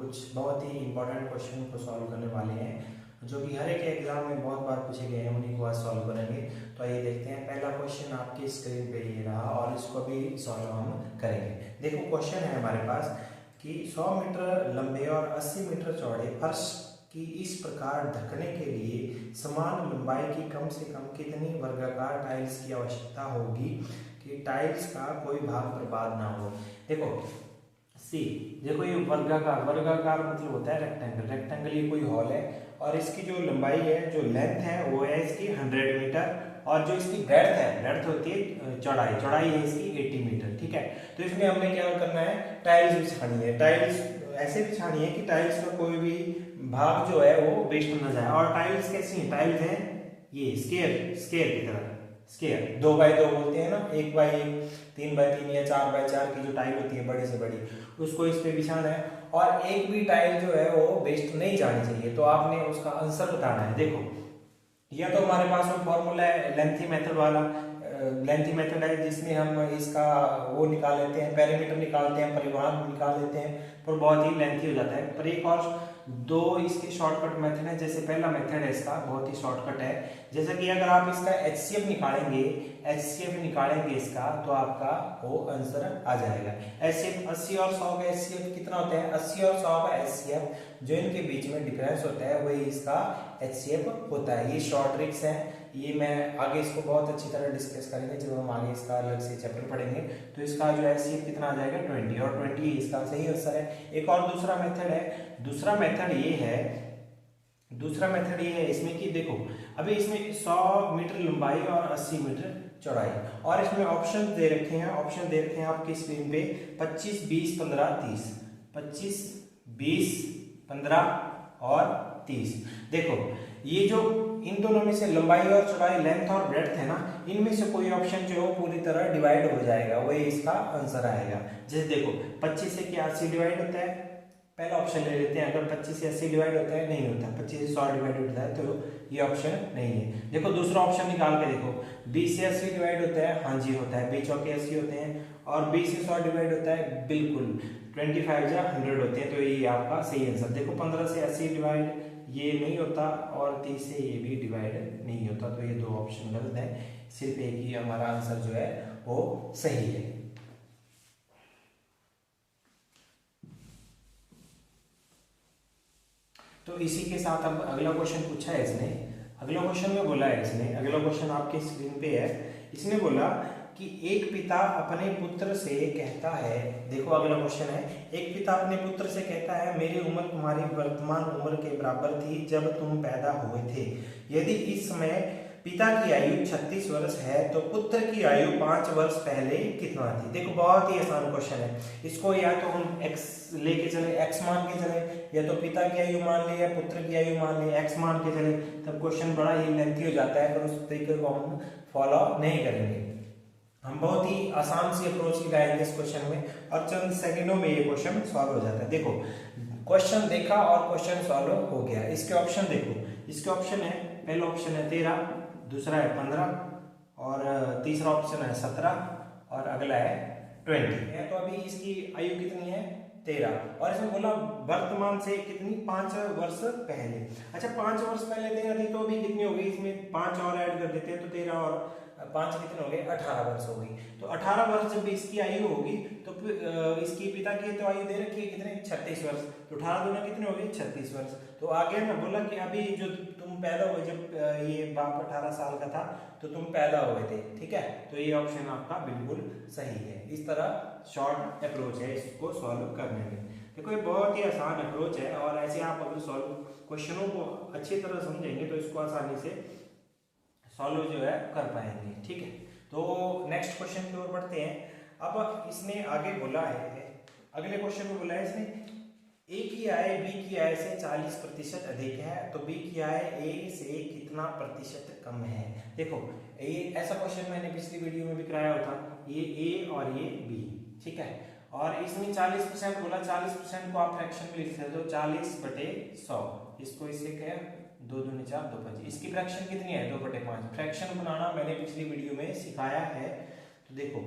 कुछ बहुत ही important question को सॉल्व करने वाले हैं जो कि हर एक एग्जाम में बहुत बार पूछे गए हैं, उन्हीं को आज सॉल्व करेंगे। तो आइए देखते हैं। पहला क्वेश्चन आपकी स्क्रीन पे ये रहा और इसको भी सॉल्व हम करेंगे। देखो क्वेश्चन है हमारे पास कि 100 मीटर लंबे और 80 मीटर चौड़े फर्श की इस प्रकार ढकने के लिए समान लंबाई की कम से कम कितनी वर्गाकार टाइल्स की आवश्यकता होगी कि टाइल्स का कोई भाग बर्बाद ना हो। देखो देखो ये वर्गाकार मतलब होता है रेक्टेंगल। रेक्टेंगल ये कोई हॉल है और इसकी जो लंबाई है, जो लेंथ है वो है इसकी 100 मीटर और जो इसकी ब्रेड्थ होती है चौड़ाई है इसकी 80 मीटर। ठीक है, तो इसमें हमें क्या करना है, टाइल्स बिछानी है। टाइल्स ऐसे बिछानी है कि टाइल्स का कोई भी भाग जो है वो वेस्ट न जाए। और टाइल्स कैसी है, टाइल्स है ये स्केयर की तरह। स्केयर 2x2 बोलते हैं ना, 1x1, 3x3 या 4x4 की जो टाइल होती है बड़ी से बड़ी, उसको इस पे बिछाना है और एक भी टाइल जो है वो वेस्ट नहीं जानी चाहिए। तो आपने उसका आंसर बताना है। देखो या तो हमारे पास वो फॉर्मूला है लेंथी मेथड वाला, लेंथी मेथड है जिसमें हम इसका वो निकाल लेते हैं, पेरीमीटर निकालते हैं, परिमाण निकाल लेते हैं, पर बहुत ही लेंथी हो जाता है। पर एक और दो इसके शॉर्टकट मेथड है। जैसे पहला मेथड है इसका बहुत ही शॉर्टकट है, जैसे कि अगर आप इसका एचसीएफ निकालेंगे इसका तो आपका वो आंसर आ जाएगा। एचसीएफ 80 और 100 का एचसीएफ कितना होता है, 80 और 100 का एचसीएफ जो इनके बीच में डिफरेंस होता है वही इसका एचसीएफ होता है। ये शॉर्ट ट्रिक्स है, ये मैं आगे इसको बहुत अच्छी तरह डिस्कस करेंगे जब हम आगे इसका अलग से चैप्टर पढ़ेंगे। तो इसका जो एचसीएफ कितना आ जाएगा 20 और 20 इसका सही आंसर है। एक और दूसरा मेथड है, दूसरा मेथड ये है इसमें कि देखो अभी इसमें 100 मीटर लंबाई और 80 मीटर चौड़ाई और इसमें ऑप्शन दे रखे हैं आपकी स्क्रीन पे 25, 20, 15, 30। 25, 20, 15 और 30। देखो ये जो इन दोनों में से लंबाई और चौड़ाई, लेंथ और ब्रेड्थ है ना, इनमें से कोई ऑप्शन जो है वो पूरी तरह डिवाइड हो जाएगा, वही इसका आंसर आएगा। जैसे देखो 25 से क्या 80 डिवाइड होता है, पहला ऑप्शन ले लेते हैं। अगर 25 से 80 डिवाइड होता है, नहीं होता। 25 से 100 डिवाइड होता है तो ये ऑप्शन नहीं है। देखो दूसरा ऑप्शन निकाल के देखो, 20 से 80 डिवाइड होता है, हाँ जी होता है, 20 चौके 80 होते हैं। और 20 से 100 डिवाइड होता है, बिल्कुल 25 या 100 होते हैं, तो ये आपका सही आंसर। देखो 15 से 80 डिवाइड ये नहीं होता और 30 से ये भी डिवाइड नहीं होता, तो ये दो ऑप्शन गलत है। सिर्फ एक ही हमारा आंसर जो है वो सही है। तो इसी के साथ अब अगला क्वेश्चन पूछा है इसने। अगला क्वेश्चन में बोला है इसने, अगला क्वेश्चन आपके स्क्रीन पे है। इसने बोला कि एक पिता अपने पुत्र से कहता है, देखो अगला क्वेश्चन है, एक पिता अपने पुत्र से कहता है मेरी उम्र तुम्हारी वर्तमान उम्र के बराबर थी जब तुम पैदा हुए थे। यदि इस समय पिता की आयु 36 वर्ष है तो पुत्र की आयु 5 वर्ष पहले कितना थी। देखो बहुत ही आसान क्वेश्चन है। इसको या तो हम x लेके चले, x मान के चले, या तो पिता की आयु मान ले या पुत्र की आयु मान ले, x मान के चले, तब क्वेश्चन बड़ा ही लेंथी हो जाता है, पर उस तरीके को हम फॉलो नहीं करेंगे। हम बहुत ही आसान सी अप्रोच लगाएंगे इस क्वेश्चन में और चंद सेकंडों में ये क्वेश्चन सॉल्व हो जाता है। देखो क्वेश्चन देखा और क्वेश्चन सॉल्व हो गया। इसके ऑप्शन देखो, इसके ऑप्शन है, पहला ऑप्शन है 13, दूसरा है 15 और तीसरा ऑप्शन है 17 और अगला है 20 है। तो अभी इसकी आयु कितनी है 13 और इसमें बोला वर्तमान से कितनी 5 वर्ष पहले। अच्छा 5 वर्ष पहले 13 थी तो अभी कितनी हो गई, इसमें 5 और ऐड कर देते हैं तो 13 और 5 कितने हो गए 18 वर्ष हो गई। तो 18 वर्ष जब इसकी आयु होगी तो इसकी पिता की तो आयु दे रखी है कितने 36 वर्ष, तो 18 दूना कितने हो गए 36 वर्ष। तो आगे ना बोला कि अभी जो तुम पैदा हुए, जब ये बाप 18 साल का था तो तुम पैदा हुए थे। ठीक है, तो ये ऑप्शन आपका बिल्कुल सही है। इस तरह शॉर्ट अप्रोच है इसको सॉल्व करने में। देखो ये बहुत ही आसान अप्रोच है और ऐसे आप अगर सॉल्व क्वेश्चनों को अच्छी तरह समझेंगे तो इसको आसानी से सॉल्व जो है कर पाएंगे। ठीक है, तो नेक्स्ट क्वेश्चन की ओर बढ़ते हैं। अब इसने आगे बोला है, अगले क्वेश्चन में बोला है इसने ए की आय बी की आय से 40% अधिक है तो बी की आय ए से कितना प्रतिशत कम है। देखो ये ऐसा क्वेश्चन मैंने पिछली वीडियो में भी कराया था, ये ए और ये बी। ठीक है, और इसमें 40% बोला, 40% को आप फ्रैक्शन में लिख सकते हो 40/100। इसको इससे क्या 2 दूनी 4 2 5, इसकी फ्रैक्शन कितनी है 2/5। फ्रैक्शन बनाना मैंने पिछली वीडियो में सिखाया है। तो देखो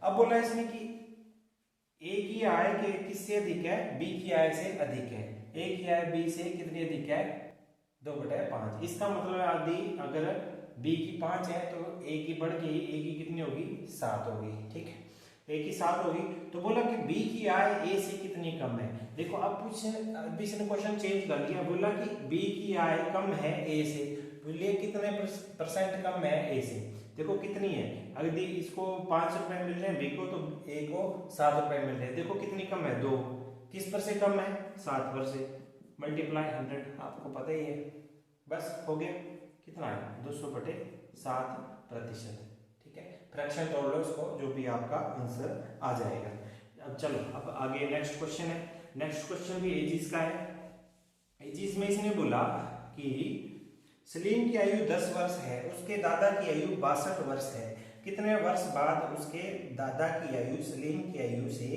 अब बोला इसने कि ए की आय के किससे अधिक है, बी की आय से अधिक है। ए की आय बी से कितनी अधिक है, 2/5। इसका मतलब आदि अगर बी की 5 है तो ए की बढ़ के ए की कितनी होगी, 7 होगी। ठीक है, ए की 7 होगी। तो बोला कि बी की आय ए से कितनी कम है। देखो अब इसने क्वेश्चन चेंज कर लिया, बोला कि बी की आय कम है ए से, बोलिए कितने परसेंट कम है ए से। देखो कितनी है, अगर इसको 5 रुपए मिल रहे हैं बी को, तो ए को 7 रुपए मिल रहे हैं। देखो कितनी कम है, 2। किस पर से कम है, 7 पर से। मल्टीप्लाई 100, आपको पता ही है। बस हो गया, कितना है, 200/7%। ठीक है, फ्रैक्शन तोड़ लो इसको, जो भी आपका आंसर आ जाएगा। अब चलो, अब आगे नेक्स्ट क्वेश्चन है। नेक्स्ट क्वेश्चन भी एजिस का है। एजिस में इसने बोला कि सलीम की आयु 10 वर्ष है, उसके दादा की आयु 62 वर्ष है। कितने वर्ष बाद उसके दादा की आयु सलीम की आयु से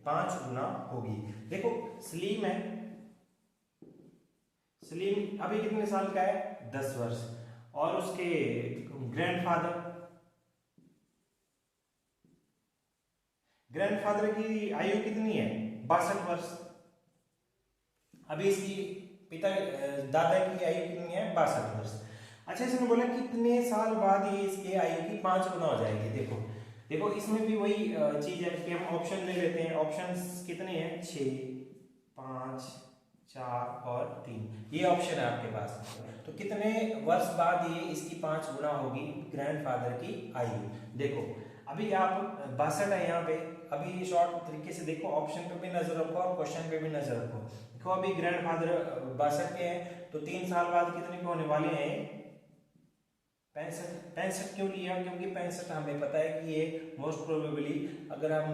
5 गुना होगी। देखो सलीम है, सलीम अभी कितने साल का है, 10 वर्ष, और उसके ग्रैंडफादर की आयु कितनी है, 62 वर्ष। अभी इसकी दादा की आयु कितनी है, 62 वर्ष। अच्छा, इसने बोला कितने साल बाद ये इसके आयु की 5 गुना हो जाएगी। देखो देखो इसमें भी वही चीज है कि हम ऑप्शन ले लेते हैं। ऑप्शंस कितने हैं, 6, 5, 4 और 3, ये ऑप्शन है आपके पास। तो कितने वर्ष बाद ये इसकी 5 गुना होगी ग्रैंडफादर की आयु। देखो अभी आप 62 है यहाँ पे, अभी शॉर्ट तरीके से देखो, ऑप्शन पे भी नजर रखो और क्वेश्चन पे भी नजर रखो। देखो अभी ग्रैंडफादर 62 के हैं, तो 3 साल बाद कितने के होने वाले हैं, 65 क्यों लिया, क्योंकि 65 हमें पता है कि ये मोस्ट प्रोबेबली, अगर हम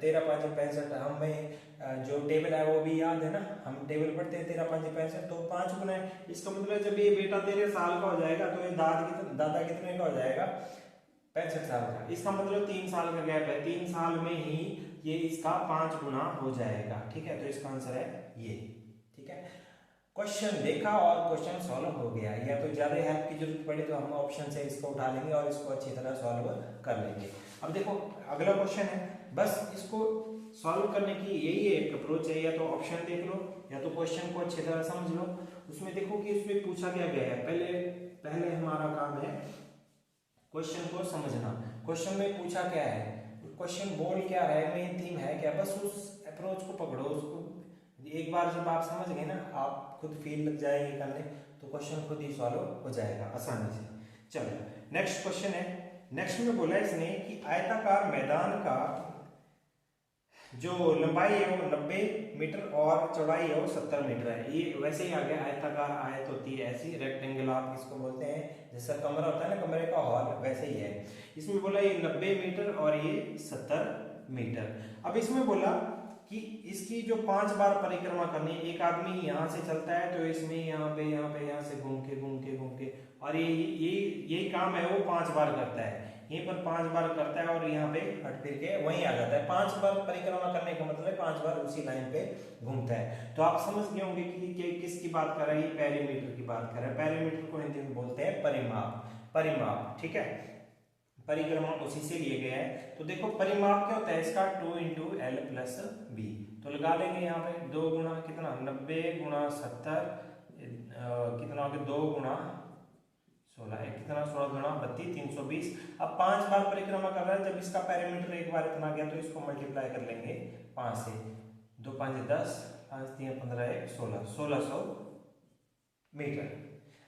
13 5 65, हमें जो टेबल है वो भी याद है ना, हम टेबल पढ़ते हैं 13 5 65, तो 5 गुना है। इसका मतलब जब ये बेटा 13 साल का हो जाएगा तो ये दादा कितने का हो जाएगा, 65 साल का। इसका मतलब 3 साल का गैप है, 3 साल में ही ये इसका 5 गुना हो जाएगा। ठीक है, तो इसका आंसर है ये। ठीक है, क्वेश्चन देखा और क्वेश्चन सॉल्व हो गया। या तो ज्यादा हेल्प की जरूरत पड़े तो हम ऑप्शन से इसको उठा लेंगे और इसको अच्छी तरह सॉल्व कर लेंगे। अब देखो अगला क्वेश्चन है, बस इसको सॉल्व करने की यही एक अप्रोच है, या तो ऑप्शन देख लो या तो क्वेश्चन को अच्छी तरह समझ लो। उसमें देखो कि उसमें पूछा क्या गया है। पहले हमारा काम है क्वेश्चन को समझना। क्वेश्चन में पूछा क्या है, क्वेश्चन बोल क्या है, मेन थीम है क्या, बस उस अप्रोच को पकड़ो। उसको एक बार जब आप समझ गए ना, आप खुद फील लग जाएंगे करने, तो क्वेश्चन खुद ही सॉल्व हो जाएगा आसानी से। चलो नेक्स्ट क्वेश्चन है। नेक्स्ट में बोला इसने कि आयताकार मैदान का जो लंबाई है वो 90 मीटर और चौड़ाई है वो 70 मीटर है। ये वैसे ही आ गया, आयताकार आयत होती है ऐसी, रेक्टेंगल आप इसको बोलते हैं, जैसा कमरा होता है ना, कमरे का हॉल, वैसे ही है। इसमें बोला ये 90 मीटर और ये 70 मीटर। अब इसमें बोला कि इसकी जो 5 बार परिक्रमा करनी, एक आदमी यहाँ से चलता है तो इसमें यहाँ से घूम के और यही काम है वो 5 बार करता है, यहीं पर 5 बार करता है और यहाँ पे हट फिर के वहीं आ जाता है। 5 बार परिक्रमा करने का मतलब 5 बार उसी लाइन पे घूमता है। तो आप समझ गए होंगे कि किसकी बात कर रहा है, पेरीमीटर की बात कर रहा है। पेरीमीटर को हिंदी में बोलते हैं परिमाप। ठीक है, परिक्रमा उसी से लिए गया है। तो देखो परिमाप क्या होता है इसका, 2 × L + B। तो लगा लेंगे यहाँ पे 2 गुना कितना, 90 × 70 कितना हो गया, 2 × 16 है, कितना 16 × 32 320। अब 5 बार परिक्रमा कर रहा है, जब इसका पेरीमीटर एक बार इतना गया तो इसको मल्टीप्लाई कर लेंगे 5 से, 2 5 10, 5 3 15 1 16, 1600 मीटर।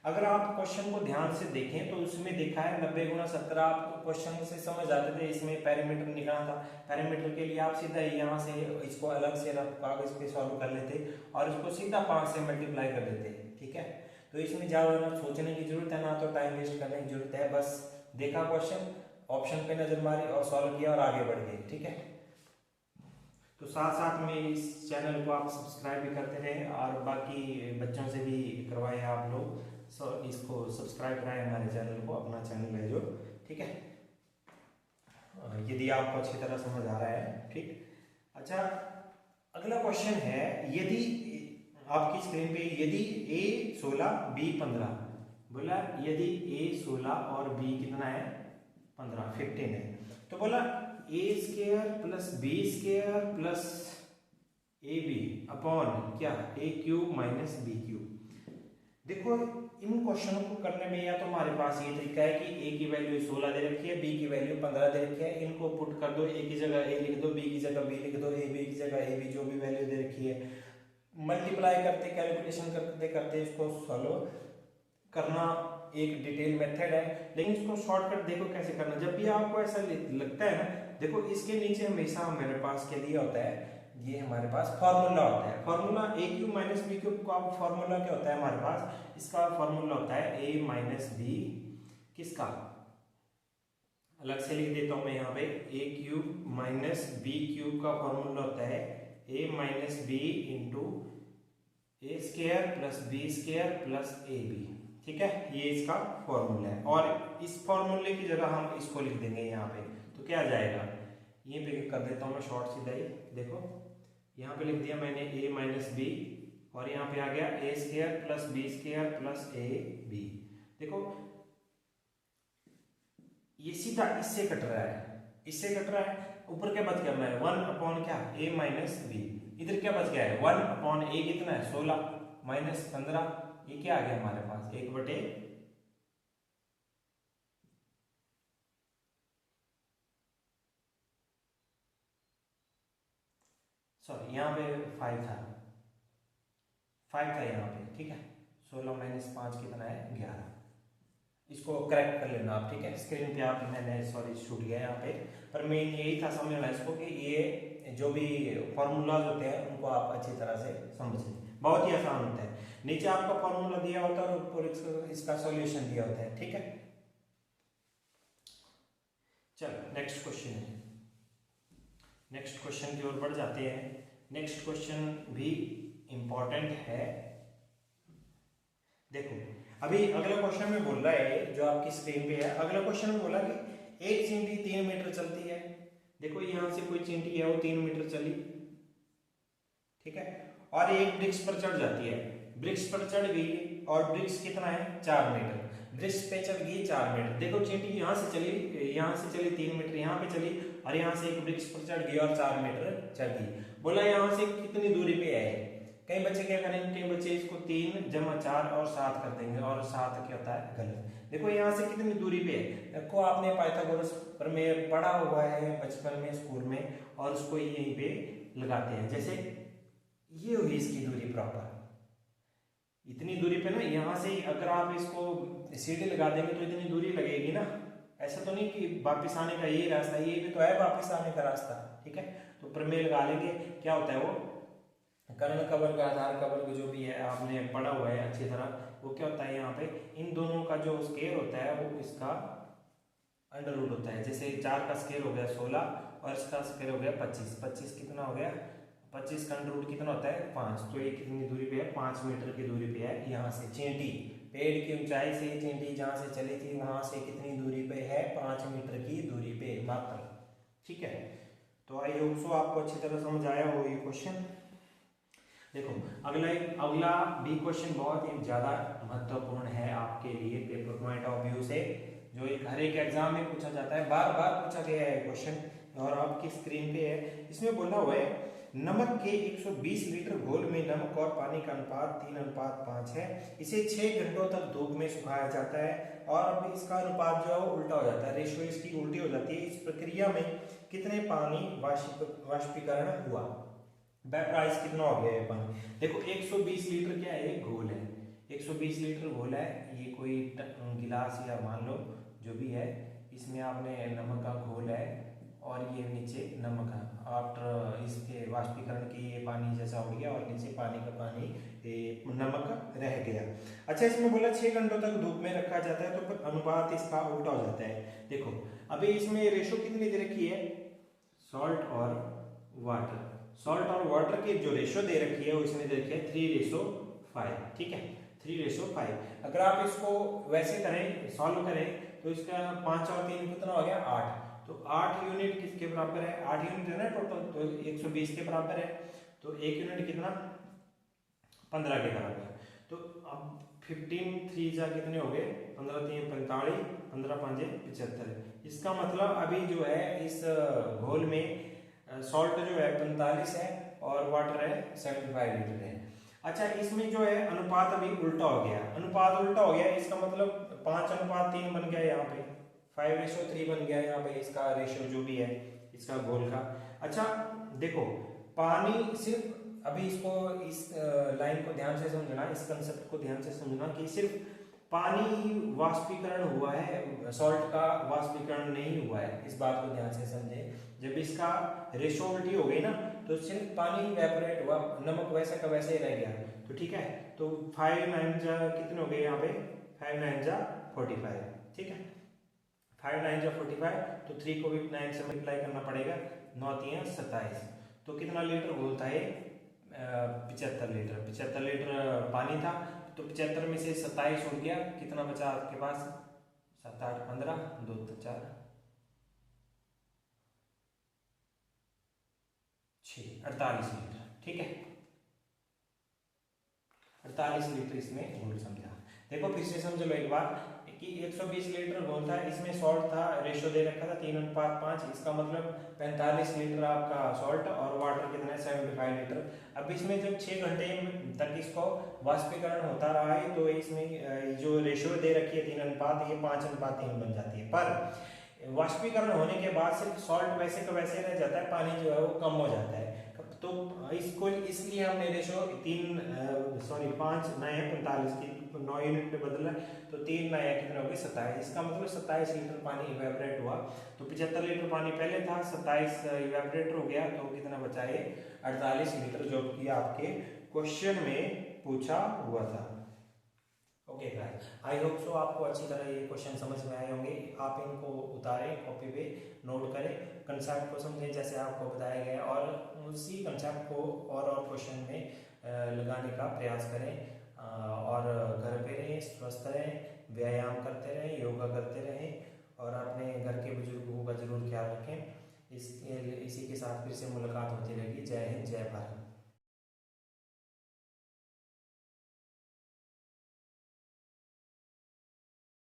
अगर आप क्वेश्चन को ध्यान से देखें तो उसमें देखा है 90 × 70, आप क्वेश्चन से समझ आते थे, इसमें पेरीमीटर निकालना था। पेरीमीटर के लिए आप सीधा यहाँ से इसको अलग से कागज पे सॉल्व कर लेते और इसको सीधा 5 से मल्टीप्लाई कर देते। ठीक है, तो इसमें ज़्यादा ना सोचने की जरूरत है, ना तो टाइम वेस्ट करने की जरूरत है। बस देखा क्वेश्चन, ऑप्शन पे नजर मारी और सॉल्व किया और आगे बढ़ गए। ठीक है, तो साथ साथ में इस चैनल को आप सब्सक्राइब भी करते रहे और बाकी बच्चों से भी करवाएं आप लोग, इसको सब्सक्राइब कराएं हमारे चैनल को, अपना चैनल है जो। ठीक है, यदि आपको अच्छी तरह समझ आ रहा है। ठीक, अच्छा अगला क्वेश्चन है, यदि आपकी स्क्रीन पे यदि A 16 B 15, बोला यदि A 16 और B कितना है 15 है, तो बोला A square plus B square plus A B upon क्या A cube minus B cube. देखो इन क्वेश्चनों को करने में या तो हमारे पास ये तरीका है कि ए की वैल्यू 16 दे रखी है, बी की वैल्यू 15 दे रखी है, इनको पुट कर दो, ए की जगह ए लिख दो, बी की जगह बी लिख दो, ए बी की जगह ए बी जो भी वैल्यू दे रखी है, मल्टीप्लाई करते कैलकुलेशन करते करते इसको सॉल्व करना एक डिटेल मेथड है। लेकिन इसको शॉर्टकट देखो कैसे करना। जब भी आपको ऐसा लगता है ना, देखो इसके नीचे हमेशा मेरे पास के लिए होता है, ये हमारे पास फॉर्मूला होता है, फॉर्मूला ए क्यूब माइनस बी क्यूब का फॉर्मूला क्या होता है हमारे पास, इसका फॉर्मूला होता है ए माइनस बी, किसका अलग से लिख देता हूं मैं यहाँ पे, A cube minus B cube का फॉर्मूला होता है A minus B into A square plus B square plus A B. ठीक है, ये इसका फॉर्मूला है। और इस फॉर्मूले की जगह हम इसको लिख देंगे यहाँ पे, तो क्या आ जाएगा, ये पे कर देता हूँ मैं शॉर्ट सीधा ही, देखो यहाँ पे लिख दिया मैंने ए माइनस बी और यहाँ पे आ गया A square plus B square plus A B. देखो ये सीधा इससे कट रहा है, इससे कट रहा है, ऊपर क्या बच गया मैं 1 अपॉन क्या ए माइनस बी, इधर क्या बच गया है 1 अपॉन ए कितना है 16 माइनस 15, ये क्या आ गया हमारे पास 1 बटे सॉरी यहाँ पे 5 था, 5 था यहाँ पे। ठीक है, 16 माइनस 5 कितना है 11, इसको करेक्ट कर लेना आप। ठीक है, स्क्रीन पे आप मैंने सॉरी छूट गया यहाँ पे, पर मेन यही था समझना इसको कि ये जो भी फॉर्मूलाज होते हैं उनको आप अच्छी तरह से समझें, बहुत ही आसान होता है। नीचे आपका फॉर्मूला दिया होता है और ऊपर इसका सॉल्यूशन दिया होता है। ठीक है, चलो नेक्स्ट क्वेश्चन है, नेक्स्ट क्वेश्चन की ओर बढ़ जाते हैं। नेक्स्ट क्वेश्चन भी इंपॉर्टेंट है। देखो अभी अगला क्वेश्चन में बोल रहा है जो आपकी स्क्रीन पे है, अगला क्वेश्चन में बोला कि एक चींटी 3 मीटर चलती है। देखो यहां से कोई चींटी है वो 3 मीटर चली, ठीक है, और एक वृक्ष पर चढ़ जाती है, वृक्ष पर चढ़ गई और वृक्ष कितना है 4 मीटर, वृक्ष पे चढ़ गई 4 मीटर। देखो चींटी यहां से चली 3 मीटर, यहाँ पे चली और यहाँ से एक वृक्ष पर चढ़ गई और 4 मीटर चढ़ गई। बोला यहाँ से कितनी दूरी पे है। कई बच्चे क्या करेंगे, कई बच्चे इसको 3 जमा 4 और 7 कर देंगे और 7 क्या होता है गलत। देखो यहाँ से कितनी दूरी पे है, देखो आपने पाइथागोरस प्रमेय पढ़ा हुआ है बचपन में स्कूल में, और उसको यहीं पे लगाते हैं। जैसे ये हुई इसकी दूरी प्रॉपर, इतनी दूरी पे ना, यहाँ से अगर आप इसको सीढ़ी लगा देंगे तो इतनी दूरी लगेगी ना, ऐसा तो नहीं कि वापिस आने का यही रास्ता, ये भी तो है वापिस आने का रास्ता। ठीक है, तो प्रमेय लगा लेंगे, क्या होता है वो कर्ण कवर का आधार कवर जो भी है आपने पढ़ा हुआ है अच्छी तरह, वो क्या होता है यहाँ पे इन दोनों का जो स्केयर होता है वो इसका अंडर रूट होता है। जैसे 4 का स्केयर हो गया 16 और इसका स्केयर हो गया 25, 25 कितना हो गया 25 का अंडर रूट कितना होता है 5, तो ये कितनी दूरी पे है 5 मीटर की दूरी पे है। यहाँ से चींटी पेड़ की ऊंचाई से चींटी जहाँ से चली थी वहां से कितनी दूरी पे है 5 मीटर की दूरी पे मात्र। ठीक है, तो आई होप सो आपको अच्छी तरह समझ आया हो ये क्वेश्चन। देखो अगला भी क्वेश्चन बहुत ही ज्यादा महत्वपूर्ण है आपके लिए पेपर पॉइंट ऑफ व्यू से, जो एक हर एक एग्जाम में पूछा जाता है, बार बार पूछा गया है क्वेश्चन और आपकी स्क्रीन पे है। इसमें बोला हुआ है नमक के 120 लीटर घोल में नमक और पानी का अनुपात 3:5 है। इसे 6 घंटों तक धूप में सुखाया जाता है और अब इसका अनुपात जो है उल्टा हो जाता है, रेशियो इसकी उल्टी हो जाती है। इस प्रक्रिया में कितने पानी वाष्पीकरण हुआ, वेपराइज कितना हो गया है पानी। देखो 120 लीटर क्या है घोल है, 120 लीटर घोल है, ये कोई गिलास या मान लो जो भी है, इसमें आपने नमक का घोल है और ये नीचे नमक है। आफ्टर इसके वाष्पीकरण की ये पानी जैसा उड़ गया और नीचे पानी का पानी नमक रह गया। अच्छा, इसमें बोला 6 घंटों तक धूप में रखा जाता है तो अनुपात इसका उल्टा हो जाता है। देखो अभी इसमें रेशो कितनी दे रखी है, सॉल्ट और वाटर, सॉल्ट और वाटर की जो रेशो दे रखी है वो इसमें दे रखी है 3:5। ठीक है, 3:5। अगर आप इसको वैसे करें सॉल्व करें तो इसका 5 और 3 कितना हो गया 8, तो 8 यूनिट किसके बराबर है, 8 यूनिट है ना टोटल, तो 120 के बराबर है, तो 1 यूनिट कितना 15 के बराबर है। तो अब 15 3 जा कितने हो गए, 15 3 45, 15 5 75। इसका मतलब अभी जो है इस घोल में सॉल्ट जो है 45 है और वाटर है 75 लीटर है। अच्छा, इसमें जो है अनुपात अभी उल्टा हो गया, अनुपात उल्टा हो गया, इसका मतलब 5:3 बन गया यहाँ पे, 5:3 बन गया यहाँ पे इसका रेशियो जो भी है इसका घोल का। अच्छा देखो, पानी सिर्फ अभी इसको इस लाइन को ध्यान से समझना, इस कंसेप्ट को ध्यान से समझना कि सिर्फ पानी वाष्पीकरण हुआ है, सॉल्ट का वाष्पीकरण नहीं हुआ है, इस बात को ध्यान से समझे। जब इसका रेशो उल्टी हो गई ना तो सिर्फ पानी इवेपोरेट हुआ, नमक वैसे का वैसे ही रह गया। तो ठीक है, तो 5 9 जा कितने हो गए यहाँ पे, 5 9 जा 45, ठीक है, 5 9 जा 45, तो 3 को भी 9 से मल्टीप्लाई करना पड़ेगा, 9 3 27। तो कितना लीटर घोल था ये, 75 लीटर। 75 लीटर पानी था, तो 75 में से 27 उड़ गया, कितना बचा आपके पास, 7 8 15, 2 4 6 48 लीटर, ठीक है, 48 लीटर इसमें घोल समझा। देखो फिर से समझ लो एक बार कि 120 लीटर घोल था, इसमें सॉल्ट था, रेशो दे रखा था 3:5, इसका मतलब 45 लीटर आपका सॉल्ट और वाटर कितना है 75 लीटर। अब इसमें जब 6 घंटे तक इसको वाष्पीकरण होता रहा है तो इसमें जो रेशो दे रखी है 3:5, ये 5:3 बन जाती है। पर वाष्पीकरण होने के बाद सिर्फ सॉल्ट वैसे का वैसे रह जाता है, पानी जो है वो कम हो जाता है। तो इसको इसलिए हमने रेशो 5 नए 45 की 9 यूनिट पे बदला, तो 3 नए कितने हो गए 27। इसका मतलब 27 लीटर पानी इवेपोरेट हुआ। तो 75 लीटर पानी पहले था, 27 इवेपोरेट हो गया, तो कितना बचा है 48 लीटर, जो कि आपके क्वेश्चन में पूछा हुआ था। Okay guys, I hope so आपको अच्छी तरह ये क्वेश्चन समझ में आए होंगे। आप इनको उतारें, कॉपी पे नोट करें, कंसेप्ट को समझें जैसे आपको बताया गया, और उसी कंसेप्ट को और क्वेश्चन में लगाने का प्रयास करें। और घर पे रहें, स्वस्थ रहें, व्यायाम करते रहें, योगा करते रहें, और अपने घर के बुजुर्गों का जरूर ख्याल रखें। इसी के साथ फिर से मुलाकात होती रहेगी। जय हिंद, जय भारत।